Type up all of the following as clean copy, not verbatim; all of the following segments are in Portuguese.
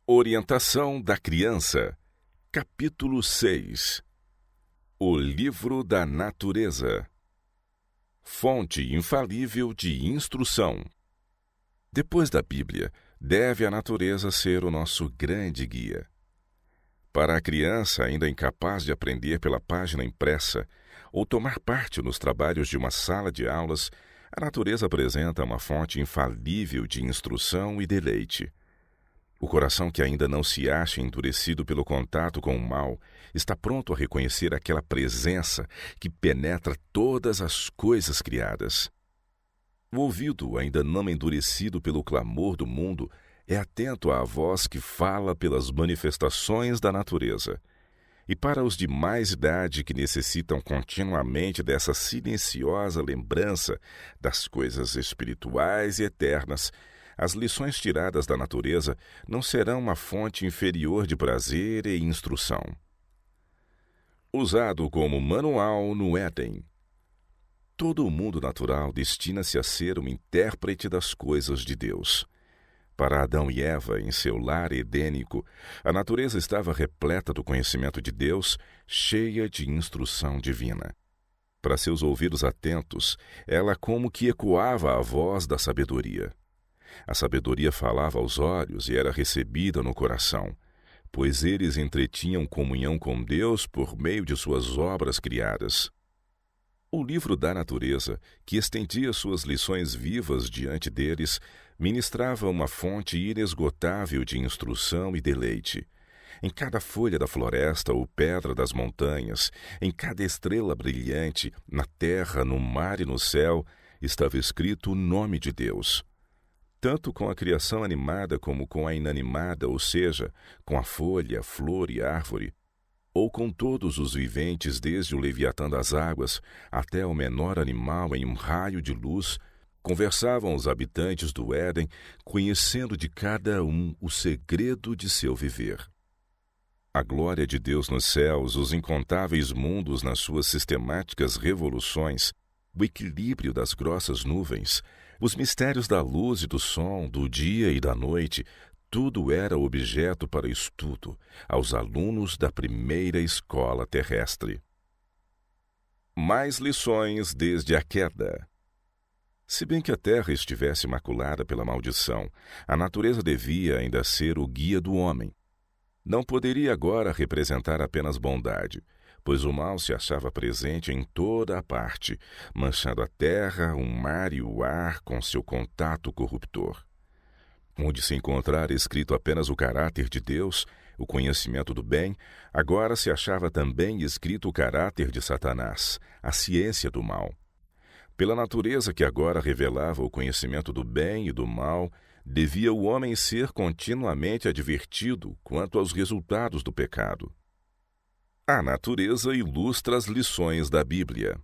Orientação da criança. Capítulo 6. O livro da natureza. Fonte infalível de instrução. Depois da Bíblia, deve a natureza ser o nosso grande guia. Para a criança ainda incapaz de aprender pela página impressa ou tomar parte nos trabalhos de uma sala de aulas, a natureza apresenta uma fonte infalível de instrução e deleite. O coração que ainda não se acha endurecido pelo contato com o mal está pronto a reconhecer aquela presença que penetra todas as coisas criadas. O ouvido, ainda não endurecido pelo clamor do mundo, é atento à voz que fala pelas manifestações da natureza. E para os de mais idade que necessitam continuamente dessa silenciosa lembrança das coisas espirituais e eternas, as lições tiradas da natureza não serão uma fonte inferior de prazer e instrução. Usado como manual no Éden. Todo o mundo natural destina-se a ser um intérprete das coisas de Deus. Para Adão e Eva, em seu lar edênico, a natureza estava repleta do conhecimento de Deus, cheia de instrução divina. Para seus ouvidos atentos, ela como que ecoava a voz da sabedoria. A sabedoria falava aos olhos e era recebida no coração, pois eles entretinham comunhão com Deus por meio de suas obras criadas. O livro da natureza, que estendia suas lições vivas diante deles, ministrava uma fonte inesgotável de instrução e deleite. Em cada folha da floresta ou pedra das montanhas, em cada estrela brilhante, na terra, no mar e no céu, estava escrito o nome de Deus. Tanto com a criação animada como com a inanimada, ou seja, com a folha, flor e árvore, ou com todos os viventes, desde o leviatã das águas até o menor animal em um raio de luz, conversavam os habitantes do Éden, conhecendo de cada um o segredo de seu viver. A glória de Deus nos céus, os incontáveis mundos nas suas sistemáticas revoluções, o equilíbrio das grossas nuvens, os mistérios da luz e do som, do dia e da noite, tudo era objeto para estudo aos alunos da primeira escola terrestre. Mais lições desde a queda. Se bem que a terra estivesse maculada pela maldição, a natureza devia ainda ser o guia do homem. Não poderia agora representar apenas bondade, pois o mal se achava presente em toda a parte, manchando a terra, o mar e o ar com seu contato corruptor. Onde se encontrara escrito apenas o caráter de Deus, o conhecimento do bem, agora se achava também escrito o caráter de Satanás, a ciência do mal. Pela natureza que agora revelava o conhecimento do bem e do mal, devia o homem ser continuamente advertido quanto aos resultados do pecado. A natureza ilustra as lições da Bíblia.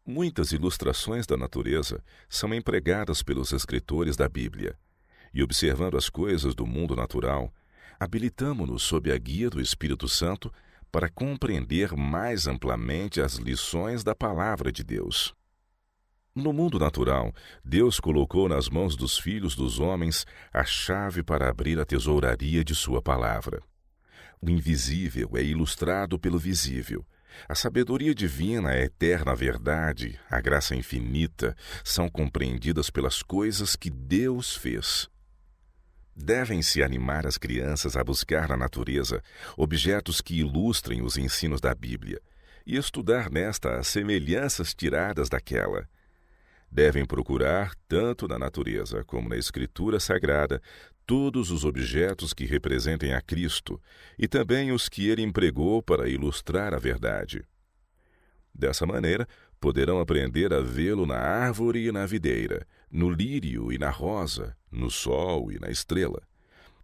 Muitas ilustrações da natureza são empregadas pelos escritores da Bíblia, e observando as coisas do mundo natural, habilitamo-nos sob a guia do Espírito Santo para compreender mais amplamente as lições da Palavra de Deus. No mundo natural, Deus colocou nas mãos dos filhos dos homens a chave para abrir a tesouraria de sua palavra. O invisível é ilustrado pelo visível. A sabedoria divina, a eterna verdade, a graça infinita, são compreendidas pelas coisas que Deus fez. Devem-se animar as crianças a buscar na natureza objetos que ilustrem os ensinos da Bíblia e estudar nesta as semelhanças tiradas daquela. Devem procurar, tanto na natureza como na Escritura Sagrada, todos os objetos que representem a Cristo e também os que ele empregou para ilustrar a verdade. Dessa maneira, poderão aprender a vê-lo na árvore e na videira, no lírio e na rosa, no sol e na estrela.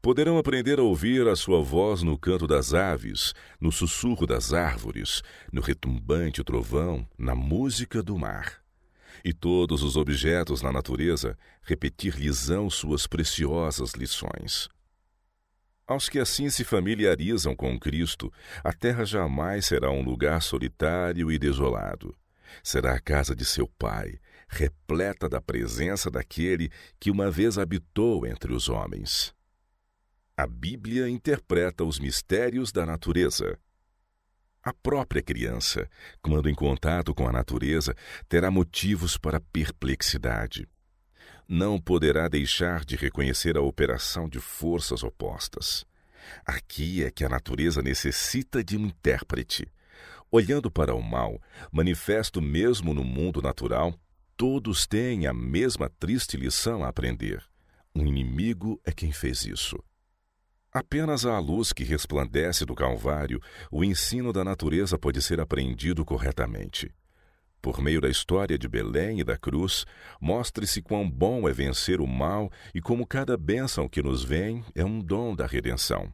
Poderão aprender a ouvir a sua voz no canto das aves, no sussurro das árvores, no retumbante trovão, na música do mar. E todos os objetos na natureza repetir-lhes-ão suas preciosas lições. Aos que assim se familiarizam com Cristo, a terra jamais será um lugar solitário e desolado. Será a casa de seu Pai, repleta da presença daquele que uma vez habitou entre os homens. A Bíblia interpreta os mistérios da natureza. A própria criança, quando em contato com a natureza, terá motivos para perplexidade. Não poderá deixar de reconhecer a operação de forças opostas. Aqui é que a natureza necessita de um intérprete. Olhando para o mal, manifesto mesmo no mundo natural, todos têm a mesma triste lição a aprender. Um inimigo é quem fez isso. Apenas à luz que resplandece do Calvário, o ensino da natureza pode ser apreendido corretamente. Por meio da história de Belém e da cruz, mostre-se quão bom é vencer o mal e como cada bênção que nos vem é um dom da redenção.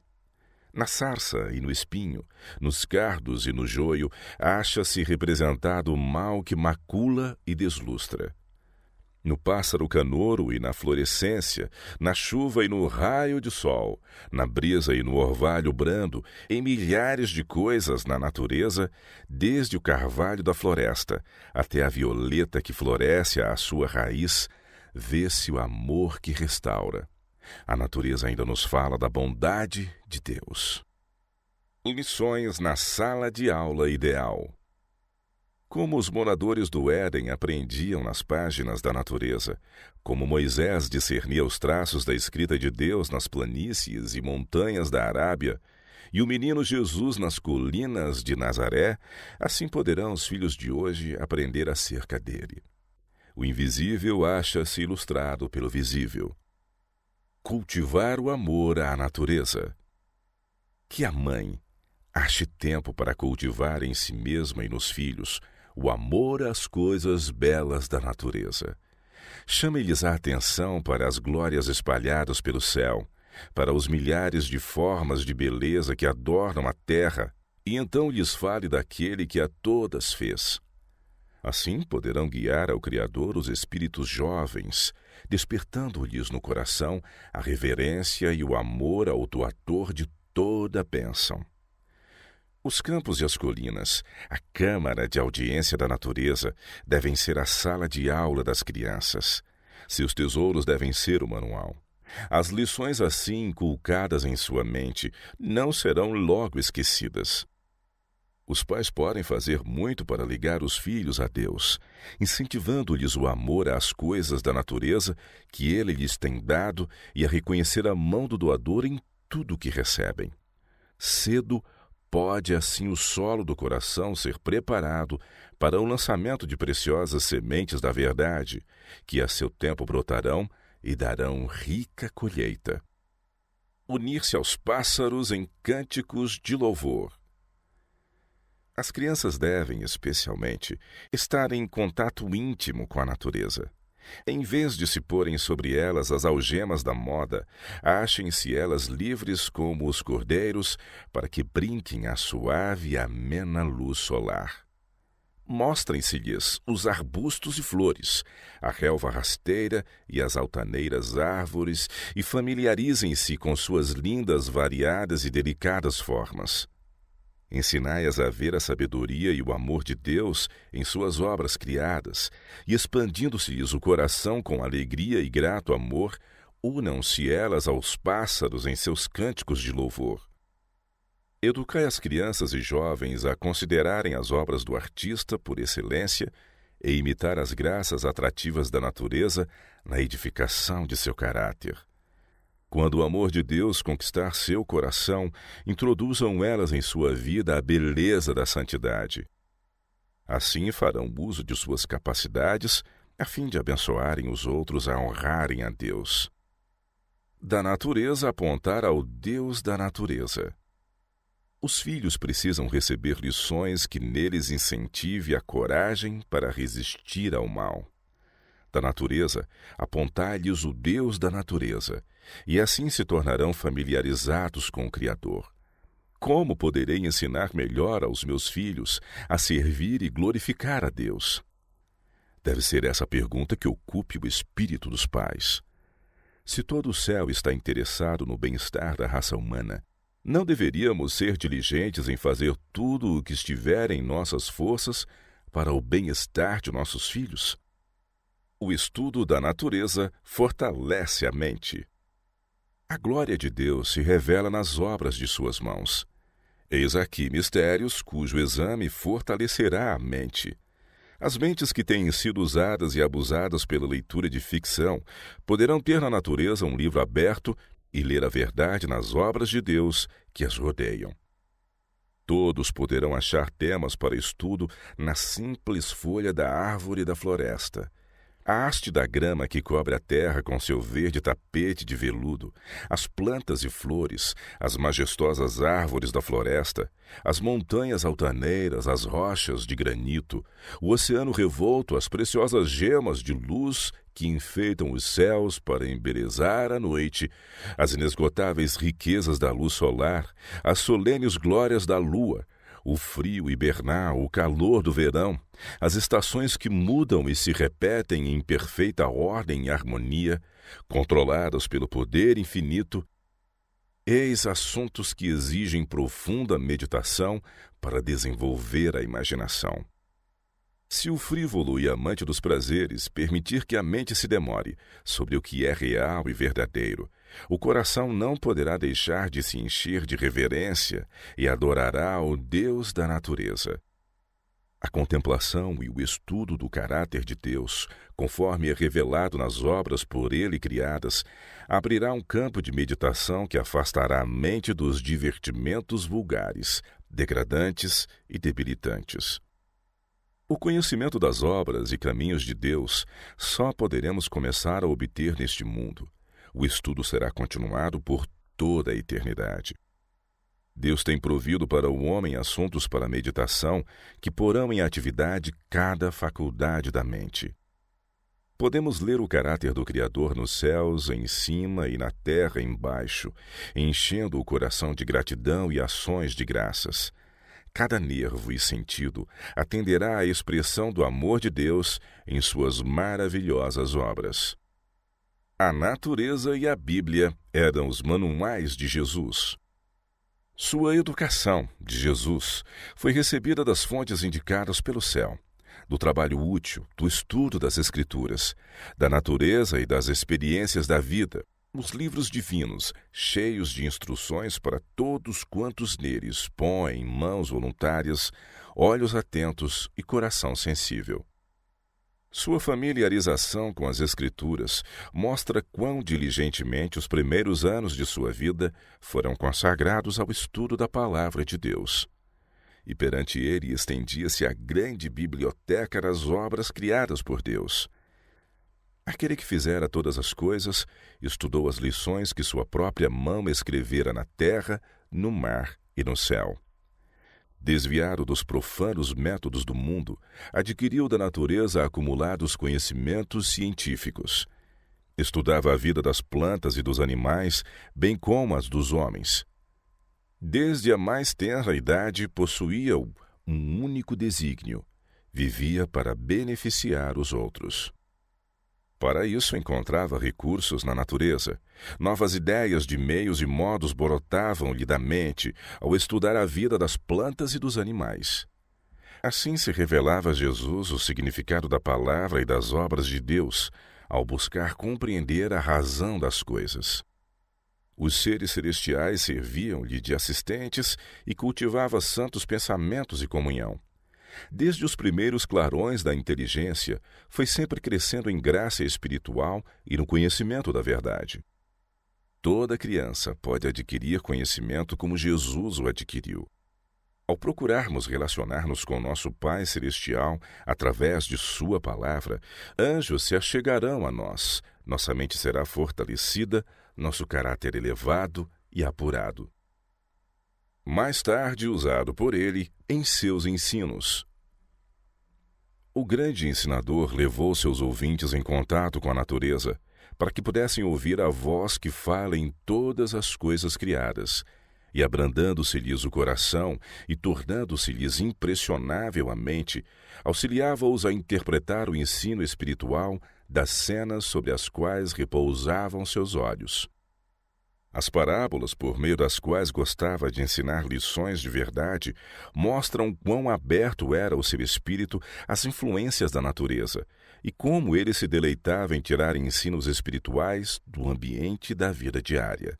Na sarça e no espinho, nos cardos e no joio, acha-se representado o mal que macula e deslustra. No pássaro canouro e na florescência, na chuva e no raio de sol, na brisa e no orvalho brando, em milhares de coisas na natureza, desde o carvalho da floresta até a violeta que floresce à sua raiz, vê-se o amor que restaura. A natureza ainda nos fala da bondade de Deus. Lições na sala de aula ideal. Como os moradores do Éden aprendiam nas páginas da natureza, como Moisés discernia os traços da escrita de Deus nas planícies e montanhas da Arábia, e o menino Jesus nas colinas de Nazaré, assim poderão os filhos de hoje aprender acerca dele. O invisível acha-se ilustrado pelo visível. Cultivar o amor à natureza. Que a mãe ache tempo para cultivar em si mesma e nos filhos o amor às coisas belas da natureza. Chame-lhes a atenção para as glórias espalhadas pelo céu, para os milhares de formas de beleza que adornam a terra, e então lhes fale daquele que a todas fez. Assim poderão guiar ao Criador os espíritos jovens, despertando-lhes no coração a reverência e o amor ao doador de toda a bênção. Os campos e as colinas, a câmara de audiência da natureza, devem ser a sala de aula das crianças. Seus tesouros devem ser o manual. As lições assim inculcadas em sua mente não serão logo esquecidas. Os pais podem fazer muito para ligar os filhos a Deus, incentivando-lhes o amor às coisas da natureza que Ele lhes tem dado e a reconhecer a mão do doador em tudo o que recebem. Cedo pode assim o solo do coração ser preparado para o lançamento de preciosas sementes da verdade, que a seu tempo brotarão e darão rica colheita. Unir-se aos pássaros em cânticos de louvor. As crianças devem, especialmente, estar em contato íntimo com a natureza. Em vez de se porem sobre elas as algemas da moda, achem-se elas livres como os cordeiros, para que brinquem à suave e amena luz solar. Mostrem-se-lhes os arbustos e flores, a relva rasteira e as altaneiras árvores, e familiarizem-se com suas lindas, variadas e delicadas formas. Ensinai-as a ver a sabedoria e o amor de Deus em suas obras criadas, e expandindo-se-lhes o coração com alegria e grato amor, unam-se elas aos pássaros em seus cânticos de louvor. Educai as crianças e jovens a considerarem as obras do artista por excelência e imitar as graças atrativas da natureza na edificação de seu caráter. Quando o amor de Deus conquistar seu coração, introduzam elas em sua vida a beleza da santidade. Assim farão uso de suas capacidades, a fim de abençoarem os outros a honrarem a Deus. Da natureza apontar ao Deus da natureza. Os filhos precisam receber lições que neles incentive a coragem para resistir ao mal. Da natureza, apontai-lhes o Deus da natureza, e assim se tornarão familiarizados com o Criador. Como poderei ensinar melhor aos meus filhos a servir e glorificar a Deus? Deve ser essa pergunta que ocupe o espírito dos pais. Se todo o céu está interessado no bem-estar da raça humana, não deveríamos ser diligentes em fazer tudo o que estiver em nossas forças para o bem-estar de nossos filhos? O estudo da natureza fortalece a mente. A glória de Deus se revela nas obras de suas mãos. Eis aqui mistérios cujo exame fortalecerá a mente. As mentes que têm sido usadas e abusadas pela leitura de ficção poderão ter na natureza um livro aberto e ler a verdade nas obras de Deus que as rodeiam. Todos poderão achar temas para estudo na simples folha da árvore da floresta. A haste da grama que cobre a terra com seu verde tapete de veludo, as plantas e flores, as majestosas árvores da floresta, as montanhas altaneiras, as rochas de granito, o oceano revolto, as preciosas gemas de luz que enfeitam os céus para embelezar a noite, as inesgotáveis riquezas da luz solar, as solenes glórias da lua, o frio hibernal, o calor do verão, as estações que mudam e se repetem em perfeita ordem e harmonia, controladas pelo poder infinito, eis assuntos que exigem profunda meditação para desenvolver a imaginação. Se o frívolo e amante dos prazeres permitir que a mente se demore sobre o que é real e verdadeiro, o coração não poderá deixar de se encher de reverência e adorará o Deus da natureza. A contemplação e o estudo do caráter de Deus, conforme é revelado nas obras por Ele criadas, abrirá um campo de meditação que afastará a mente dos divertimentos vulgares, degradantes e debilitantes. O conhecimento das obras e caminhos de Deus só poderemos começar a obter neste mundo. O estudo será continuado por toda a eternidade. Deus tem provido para o homem assuntos para meditação que porão em atividade cada faculdade da mente. Podemos ler o caráter do Criador nos céus, em cima, e na terra, embaixo, enchendo o coração de gratidão e ações de graças. Cada nervo e sentido atenderá à expressão do amor de Deus em suas maravilhosas obras. A natureza e a Bíblia eram os manuais de Jesus. Sua educação, de Jesus, foi recebida das fontes indicadas pelo céu, do trabalho útil, do estudo das Escrituras, da natureza e das experiências da vida, os livros divinos, cheios de instruções para todos quantos neles põem mãos voluntárias, olhos atentos e coração sensível. Sua familiarização com as Escrituras mostra quão diligentemente os primeiros anos de sua vida foram consagrados ao estudo da Palavra de Deus. E perante ele estendia-se a grande biblioteca das obras criadas por Deus. Aquele que fizera todas as coisas, estudou as lições que sua própria mão escrevera na terra, no mar e no céu. Desviado dos profanos métodos do mundo, adquiriu da natureza acumulados conhecimentos científicos. Estudava a vida das plantas e dos animais, bem como as dos homens. Desde a mais tenra idade possuía um único desígnio: vivia para beneficiar os outros. Para isso encontrava recursos na natureza. Novas ideias de meios e modos brotavam-lhe da mente ao estudar a vida das plantas e dos animais. Assim se revelava a Jesus o significado da palavra e das obras de Deus, ao buscar compreender a razão das coisas. Os seres celestiais serviam-lhe de assistentes e cultivava santos pensamentos e comunhão. Desde os primeiros clarões da inteligência, foi sempre crescendo em graça espiritual e no conhecimento da verdade. Toda criança pode adquirir conhecimento como Jesus o adquiriu. Ao procurarmos relacionar-nos com nosso Pai Celestial através de Sua palavra, anjos se achegarão a nós, nossa mente será fortalecida, nosso caráter elevado e apurado. Mais tarde usado por ele em seus ensinos. O grande ensinador levou seus ouvintes em contato com a natureza, para que pudessem ouvir a voz que fala em todas as coisas criadas, e abrandando-se-lhes o coração e tornando-se-lhes impressionável a mente, auxiliava-os a interpretar o ensino espiritual das cenas sobre as quais repousavam seus olhos. As parábolas, por meio das quais gostava de ensinar lições de verdade, mostram quão aberto era o seu espírito às influências da natureza e como ele se deleitava em tirar ensinos espirituais do ambiente da vida diária.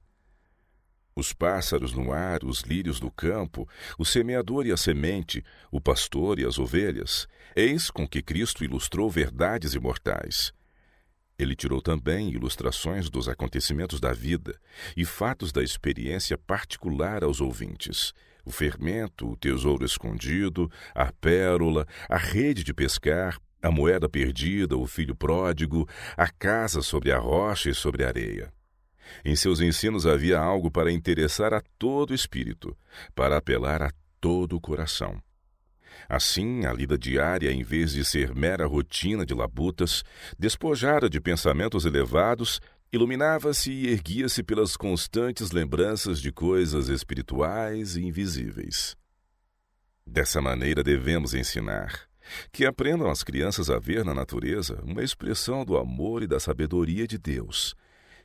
Os pássaros no ar, os lírios do campo, o semeador e a semente, o pastor e as ovelhas, eis com que Cristo ilustrou verdades imortais. Ele tirou também ilustrações dos acontecimentos da vida e fatos da experiência particular aos ouvintes. O fermento, o tesouro escondido, a pérola, a rede de pescar, a moeda perdida, o filho pródigo, a casa sobre a rocha e sobre a areia. Em seus ensinos havia algo para interessar a todo o espírito, para apelar a todo o coração. Assim, a lida diária, em vez de ser mera rotina de labutas, despojada de pensamentos elevados, iluminava-se e erguia-se pelas constantes lembranças de coisas espirituais e invisíveis. Dessa maneira devemos ensinar, que aprendam as crianças a ver na natureza uma expressão do amor e da sabedoria de Deus,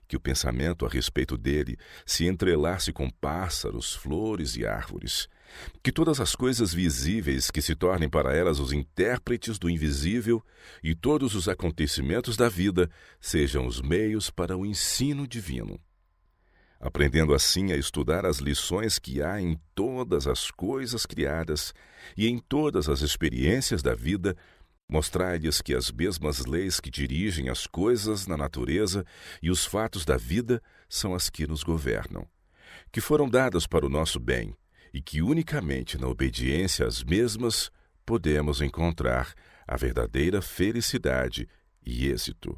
que o pensamento a respeito dele se entrelace com pássaros, flores e árvores, que todas as coisas visíveis que se tornem para elas os intérpretes do invisível e todos os acontecimentos da vida sejam os meios para o ensino divino. Aprendendo assim a estudar as lições que há em todas as coisas criadas e em todas as experiências da vida, mostrai-lhes que as mesmas leis que dirigem as coisas na natureza e os fatos da vida são as que nos governam, que foram dadas para o nosso bem e que unicamente na obediência às mesmas podemos encontrar a verdadeira felicidade e êxito.